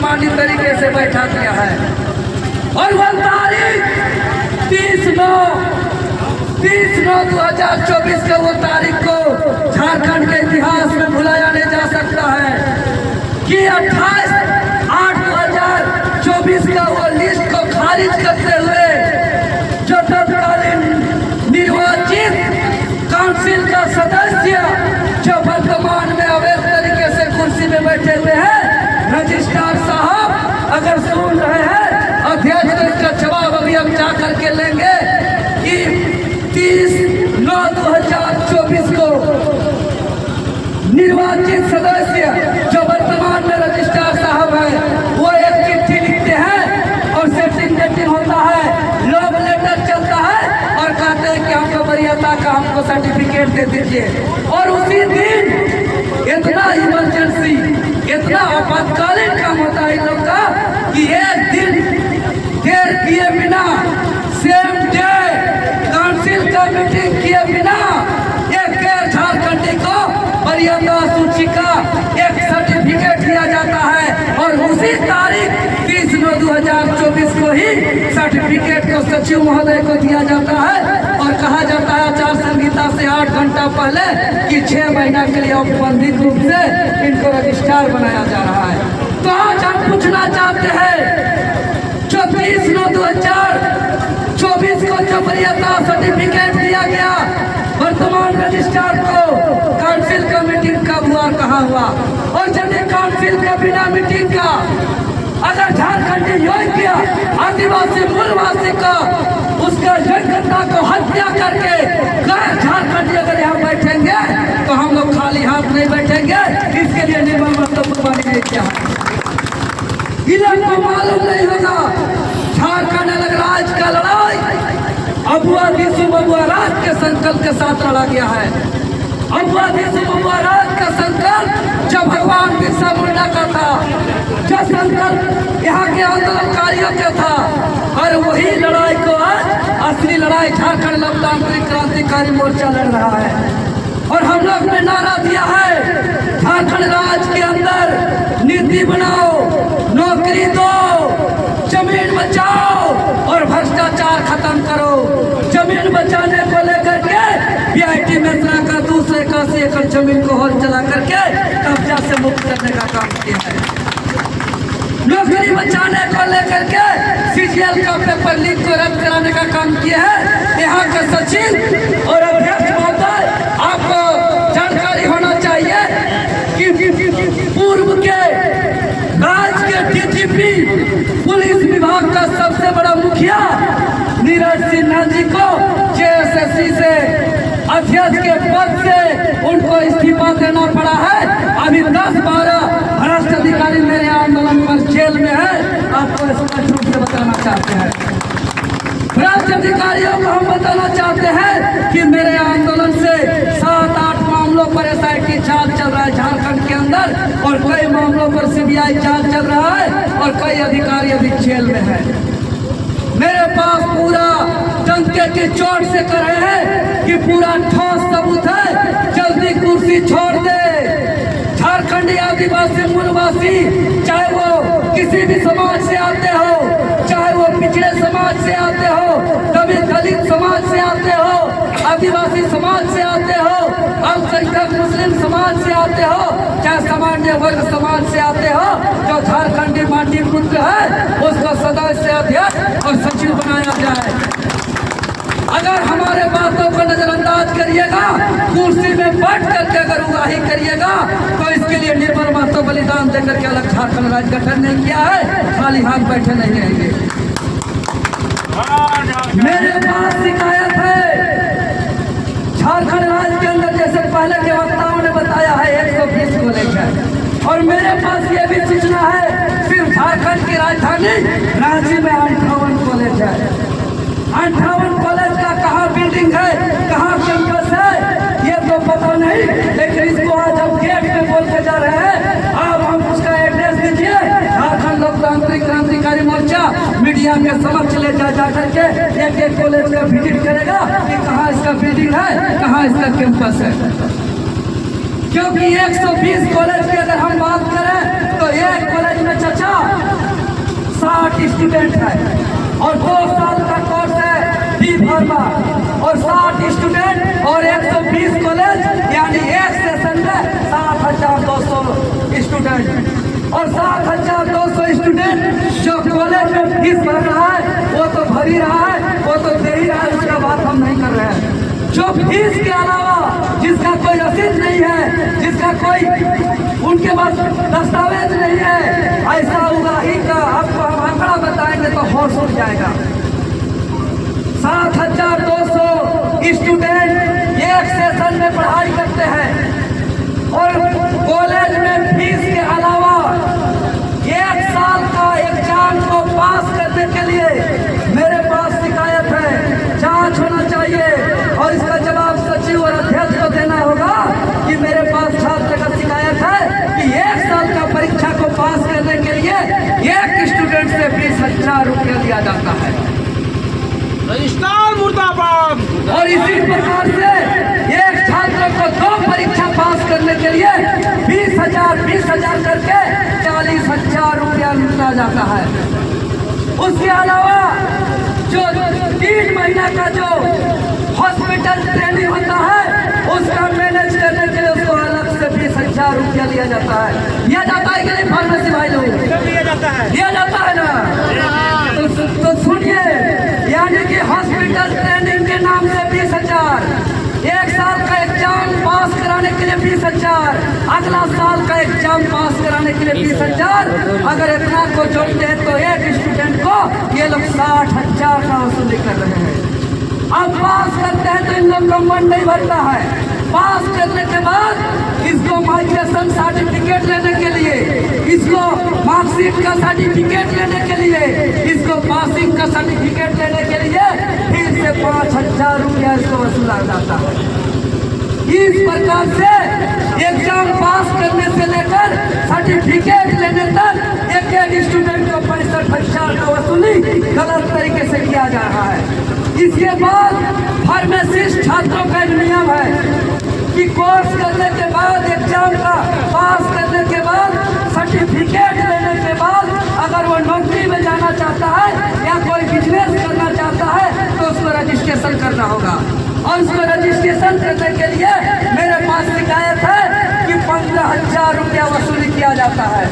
प्रमाणित तरीके से बैठा दिया है। और वह तारीख 30/9/2024 का वो तारीख को झारखंड के इतिहास में भुलाया नहीं जा सकता है कि 28/8/2024 का वो लिस्ट को खारिज करते हुए जो तत्कालीन निर्वाचित काउंसिल का सदस्य जो वर्तमान में अवैध तरीके से कुर्सी में बैठे हुए हैं, रजिस्ट्रार साहब अगर सुन रहे हैं, अध्यक्ष तो इसका जवाब अभी हम जा करके लेंगे कि 30/9/2024 को निर्वाचित सदस्य जो वर्तमान में रजिस्ट्रार साहब है, वो एक चिट्ठी लिखते हैं और सेटिंग होता है, लव लेटर चलता है और कहते हैं कि हमको वरीयता का हमको सर्टिफिकेट दे दीजिए। और उसी दिन इतना इमरजेंसी, इतना आपातकालीन काम होता है इन लोग का कि एक दिन देर किए बिना, सेम डे काउंसिल का मीटिंग किए बिना एक गैर झारखंडी को वरीयता सूची का एक सर्टिफिकेट दिया जाता है और उसी तारीख 30/9/2024 को ही सर्टिफिकेट को सचिव महोदय को दिया जाता है और कहा जाता है आचार संहिता से 8 घंटा पहले कि 6 महीना के लिए औपबंधिक रूप से इनको रजिस्ट्रार बनाया जा रहा है। तो आज हम पूछना चाहते हैं, जो 30/9/2024 को जो वरीयता सर्टिफिकेट दिया गया वर्तमान रजिस्ट्रार को, काउंसिल का मीटिंग कब हुआ, कहाँ हुआ? और जब काउंसिल का बिना मीटिंग का अगर झारखंडी योग्य आदिवासी मूलवासी का उसका योग्यता को हत्या करके गैर झारखंडी अगर यहाँ बैठेंगे तो हम लोग खाली हाथ नहीं बैठेंगे। इसके लिए निर्मल मतलब कुर्बानी नहीं किया है। इन्हें को मालूम नहीं होगा झारखंड अलग राज्य का लड़ाई अबुआ दिसु बबुआ राज के संकल्प के साथ लड़ा गया है। अबुआ दिसु बबुआ राज का संकल्प जब भगवान बिरसा मुंडा का था, जो संकल्प यहाँ के आंदोलनकारियों का था, और वही लड़ाई को आज असली लड़ाई झारखंड लोकतांत्रिक क्रांतिकारी मोर्चा लड़ रहा है। और हम लोग ने नारा दिया है, झारखंड राज्य के अंदर नीति बनाओ, नौकरी दो, जमीन बचाओ और भ्रष्टाचार खत्म करो। जमीन बचाने को लेकर के बीआईटी मेसरा का 281 एकड़ जमीन को हॉल चला करके कब्जा से मुक्त करने का काम किया है। नौकरी बचाने को लेकर के सीजीएल का पेपर लीक को रद्द कराने का काम किया है। यहाँ के सचिव और अध्यक्ष महोदय, आपको जानकारी होना चाहिए कि पूर्व के राज्य के डीजीपी पुलिस विभाग का सबसे बड़ा मुखिया नीरज सिन्हा जी को जेएसएससी से अध्यक्ष के पद से उनको इस्तीफा देना पड़ा है। अभी 10-12 भ्रष्ट अधिकारी मेरे आंदोलन पर जेल में है। आपको स्पष्ट रूप से बताना चाहते हैं, भ्रष्ट अधिकारियों को हम बताना चाहते हैं कि मेरे आंदोलन से 7-8 मामलों पर एसआईटी जांच चल रहा है झारखंड के अंदर, और कई मामलों पर सीबीआई जांच चल रहा है और कई अधिकारी अभी जेल में है। मेरे पास पूरा डंके की चोट से कर रहे हैं कि पूरा ठोस सबूत है, जल्दी कुर्सी छोड़ दे। झारखंडी आदिवासी मूलवासी, चाहे वो किसी भी समाज से आते हो, चाहे वो पिछड़े समाज से आते हो, कभी दलित समाज से आते हो, आदिवासी समाज से आते हो, अल्पसंख्यक मुस्लिम समाज से आते हो, चाहे सामान्य वर्ग समाज से आते हो, जो झारखंडी माटी पुत्र है उसको सदस्य अध्यक्ष और सचिव बनाया जाए। अगर हमारे बातों को नजरअंदाज करिएगा, कुर्सी में बैठ करके अगर उगाही करिएगा, तो इसके लिए निर्मल महतो बलिदान देकर के अलग झारखंड राज्य गठन नहीं किया है, खाली हाथ बैठे नहीं रहेंगे। मेरे पास शिकायत है झारखंड राज्य के अंदर, जैसे पहले के वक्ताओं ने बताया है 120 कॉलेज है, और मेरे पास ये भी सूचना है सिर्फ झारखंड की राजधानी रांची में 58 कॉलेज है। 58 कॉलेज का कहाँ बिल्डिंग है, कहाँ कैंपस है, ये तो पता नहीं, लेकिन इसको आज हम गेट में बोलते जा रहे हैं। अब हम उसका एड्रेस दीजिए, झारखंड लोकतांत्रिक क्रांतिकारी मोर्चा मीडिया के समक्ष ले जा करके एक कॉलेज का विजिट करेगा कि कहाँ इसका बिल्डिंग है, कहाँ इसका कैंपस है। क्योंकि 120 कॉलेज की अगर हम बात करें तो एक कॉलेज में चचा स्टूडेंट है और 2 साल का कोर्स है बी फार्मा और 60 स्टूडेंट और 120 कॉलेज, यानी एक सेशन में 7,200 स्टूडेंट और 7,200 स्टूडेंट जो कॉलेज में फीस भर रहा है वो तो भर ही रहा है, वो तो दे ही रहा है, उसका बात हम नहीं कर रहे हैं। जो फीस के अलावा जिसका कोई रसीद नहीं है, जिसका कोई उनके पास दस्तावेज नहीं है, ऐसा उगाही का आपको हम आंकड़ा बताएंगे तो होश उड़ जाएगा। 7,200 स्टूडेंट एक सेशन में पढ़ाई करते हैं और कॉलेज में फीस के अलावा 1 साल का एग्जाम को पास करने के लिए मेरे पास शिकायत है, जांच होना चाहिए और इसका जवाब सचिव और अध्यक्ष को देना होगा कि मेरे पास छात्र का शिकायत है कि 1 साल का परीक्षा को पास करने के लिए एक स्टूडेंट से 20,000 रुपया दिया जाता है। रजिस्ट्रार मुर्दाबाद। और इसी प्रकार से एक छात्र को 2 परीक्षा पास करने के लिए 20,000 करके 40,000 रुपया लूटा जाता है। उसके अलावा जो 3 महीना का जो हॉस्पिटल ट्रेनिंग होता है उसका मैनेज करने के लिए उसको अलग से 20,000 रुपया लिया जाता है। दिया जाता है कि नहीं फार्मेसी भाई लोग? दिया जाता है, दिया जाता है ना। तो सुनिए, यानी कि हॉस्पिटल ट्रेनिंग के नाम से 20,000, 1 साल का एग्जाम पास कराने के लिए 20,000, अगला साल का एग्जाम पास कराने के लिए 20,000। अगर इतना को जोड़ते हैं तो एक स्टूडेंट को ये लोग 60,000 का वसूली कर रहे हैं। अब पास करते हैं तो इन लोग का मन नहीं भरता है। पास करने के बाद इसको माइग्रेशन सर्टिफिकेट लेने के लिए, इसको मार्कशीट का सर्टिफिकेट लेने के लिए, इसको पासिंग का सर्टिफिकेट लेने के लिए फिर से 5,000 रुपया इसको वसूला जाता है। इस प्रकार से एग्जाम पास करने से लेकर सर्टिफिकेट लेने तक एक स्टूडेंट को 65,000 का वसूली गलत तरीके से किया जा रहा है। इसके बाद फार्मासिस्ट छात्रों का नियम है कि कोर्स करने के बाद, एग्जाम का पास करने के बाद, सर्टिफिकेट लेने के बाद अगर वो नौकरी में जाना चाहता है या कोई बिजनेस करना चाहता है तो उसको रजिस्ट्रेशन करना होगा। और उसको रजिस्ट्रेशन करने के लिए मेरे पास शिकायत है कि 15,000 रुपया वसूली किया जाता है।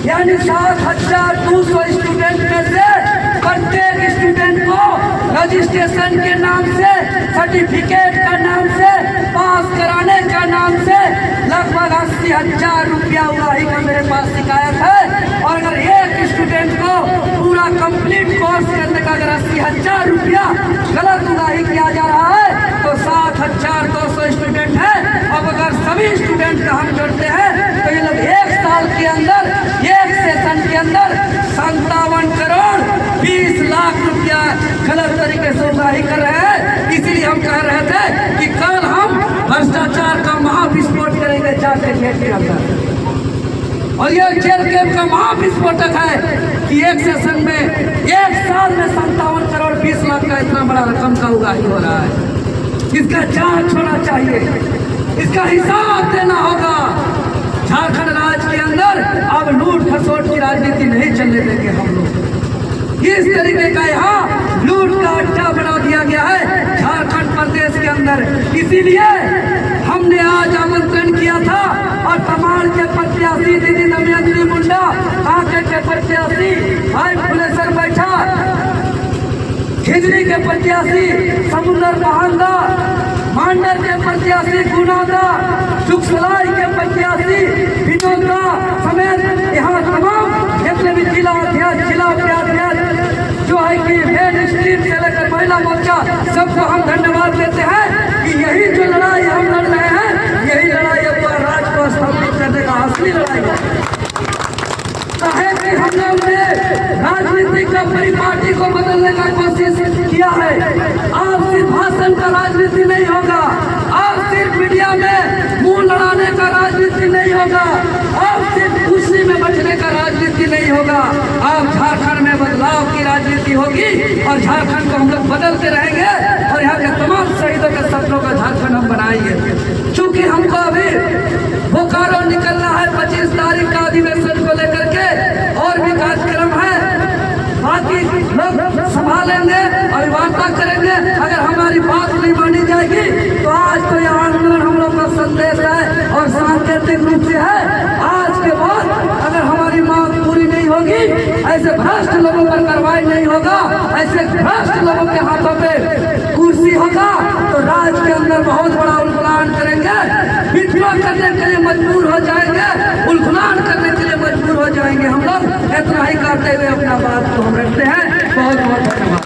यानी 7,200 स्टूडेंट में से प्रत्येक स्टूडेंट को रजिस्ट्रेशन के नाम से, सर्टिफिकेट का नाम से, पास कराने का नाम से लगभग 80,000 रुपया उगाही का मेरे पास शिकायत है। और अगर एक स्टूडेंट को पूरा कंप्लीट कोर्स करने का अगर 80,000 रुपया गलत उगाही किया जा रहा है तो 7,200 स्टूडेंट है। अब अगर सभी स्टूडेंट का हम जोड़ते हैं तो ये लोग 1 साल के अंदर, एक सेशन के अंदर 57 करोड़ 20 लाख रुपया गलत तरीके से उगाही कर रहे हैं। इसीलिए हम कह रहे थे कि कल हम भ्रष्टाचार का महाविस्फोट करेंगे जाके जेल के अंदर। और ये जेल कैंप का महाविस्फोटक है कि एक सेशन में, 1 साल में 57 करोड़ 20 लाख का इतना बड़ा रकम का उगाही हो रहा है। इसका जांच होना चाहिए, इसका हिसाब देना होगा। झारखंड राज्य के अंदर अब लूट खसोट की राजनीति नहीं चलने देंगे हम लोग। इस तरीके का यहाँ लूट का अड्डा बना दिया गया है झारखंड प्रदेश के अंदर। इसीलिए हमने आज आमंत्रण किया था और तमाम के प्रत्याशी दीदी दमयंती मुंडा, कांके के प्रत्याशी भाई फुलेसर बैठा, खिजरी के प्रत्याशी समुद्र बहांदा, मांडर के प्रत्याशी गुनादा, सुखसलाई के प्रत्याशी विनोदा समेत यहाँ तमाम जितने भी जिला अध्यक्ष, जिला उपाध्यक्ष जो है कि मेन स्ट्रीम से लेकर महिला मोर्चा, सबको हम धन्यवाद देते हैं कि यही जो लड़ाई हम लड़ रहे हैं, यही लड़ाई अपना राज को स्थापित करने का असली लड़ाई है। चाहे कि हम लोग ने राजनीति का परिपाटी को बदलने का कोशिश किया है। आप सिर्फ भाषण का राजनीति नहीं होगा, आप सिर्फ मीडिया में मुंह लड़ाने का राजनीति नहीं होगा, आप सिर्फ कुर्सी में बैठने का राजनीति नहीं होगा। आप झारखंड में बदलाव की राजनीति होगी और झारखंड को हम लोग बदलते रहेंगे और यहाँ के तमाम शहीदों के सपनों का झारखंड हम बनाएंगे। चूंकि हमको अभी बोकारो निकलना है 25 तारीख का अधिवेशन को लेकर के और भी कार्यक्रम है। बात हमारी बात नहीं मानी जाएगी तो आज तो यह आंदोलन हम लोग का संदेश है और सांकेतिक रूप से है। आज के बाद अगर हमारी मांग पूरी नहीं होगी, ऐसे भ्रष्ट लोगों पर कार्रवाई नहीं होगा, ऐसे भ्रष्ट लोगों के हाथों पे कुर्सी होगा तो राज्य के अंदर बहुत बड़ा उल्फलान करेंगे, विद्रोह करने के लिए मजबूर हो जाएंगे, उल्फलान करने के लिए मजबूर हो जाएंगे हम लोग। इतना ही कहते हुए अपना बात को हम रखते हैं। बहुत बहुत धन्यवाद।